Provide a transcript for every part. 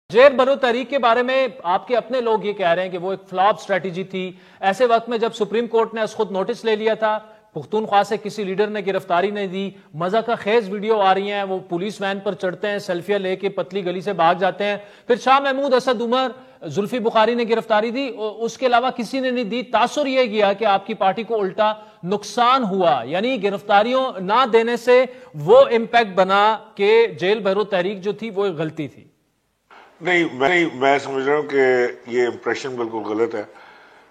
जेर बनो तहरीक के बारे में आपके अपने लोग ये कह रहे हैं कि वो एक फ्लॉप स्ट्रेटजी थी। ऐसे वक्त में जब सुप्रीम कोर्ट ने खुद नोटिस ले लिया था, पुख्तूनख्वा से किसी लीडर ने गिरफ्तारी नहीं दी, मजा का खेज वीडियो आ रही हैं, वो पुलिस वैन पर चढ़ते हैं, सेल्फियां लेके पतली गली से भाग जाते हैं। फिर शाह महमूद, असद उमर, जुल्फी बुखारी ने गिरफ्तारी दी, उसके अलावा किसी ने नहीं दी। तासुर यह गया कि आपकी पार्टी को उल्टा नुकसान हुआ, यानी गिरफ्तारियों ना देने से वो इंपैक्ट बना कि जेल भरो तहरीक जो थी वो एक गलती थी। नहीं, मैं समझ रहा हूँ कि ये इम्प्रेशन बिल्कुल गलत है।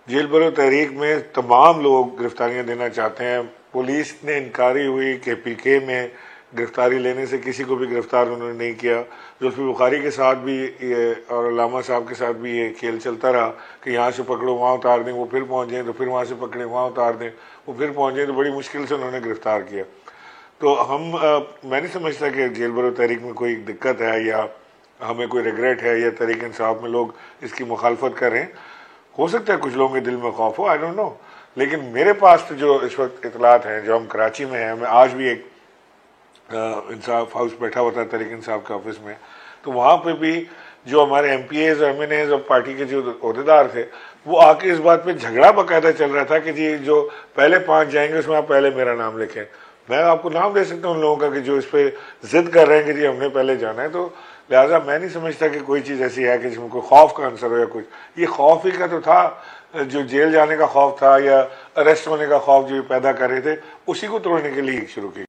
जेल भरो तहरीक में तमाम लोग गिरफ्तारियां देना चाहते हैं। पुलिस ने इनकारी हुई कि पीके में गिरफ्तारी लेने से किसी को भी गिरफ्तार उन्होंने नहीं किया। जुल्फी बुखारी के साथ भी ये और अल्लामा साहब के साथ भी ये खेल चलता रहा कि यहाँ से पकड़ो वहाँ उतार दें, वो फिर पहुँच जाएँ, तो फिर वहाँ से पकड़े वहाँ उतार दें, वो फिर पहुँच जाएँ, तो बड़ी मुश्किल से उन्होंने गिरफ्तार किया। तो मैं नहीं समझता कि जेल भरो तहरीक में कोई दिक्कत है या हमें कोई रिग्रेट है या तहरीक इंसाफ में लोग इसकी मुखालफत कर रहे हैं। हो सकता है कुछ लोगों के दिल में खौफ हो, आई डोंट नो, लेकिन मेरे पास तो जो इस वक्त इतलात हैं, जो हम कराची में हैं, मैं आज भी एक इंसाफ हाउस बैठा हुआ था तहरीक इंसाफ के ऑफिस में, तो वहाँ पे भी जो हमारे MPAs और MNAs और पार्टी के जो अहदेदार थे, वो आके इस बात पे झगड़ा बाकायदा चल रहा था कि जी जो पहले 5 जाएंगे उसमें आप पहले मेरा नाम लिखें। मैं आपको नाम दे सकता हूँ उन लोगों का कि जो इस पे जिद कर रहे हैं कि जी हमने पहले जाना है। तो लिहाजा मैं नहीं समझता कि कोई चीज़ ऐसी है कि जिसमें कोई खौफ का आंसर हो या कुछ। ये खौफ ही का तो था, जो जेल जाने का खौफ था या अरेस्ट होने का खौफ जो पैदा कर रहे थे, उसी को तोड़ने के लिए शुरू की।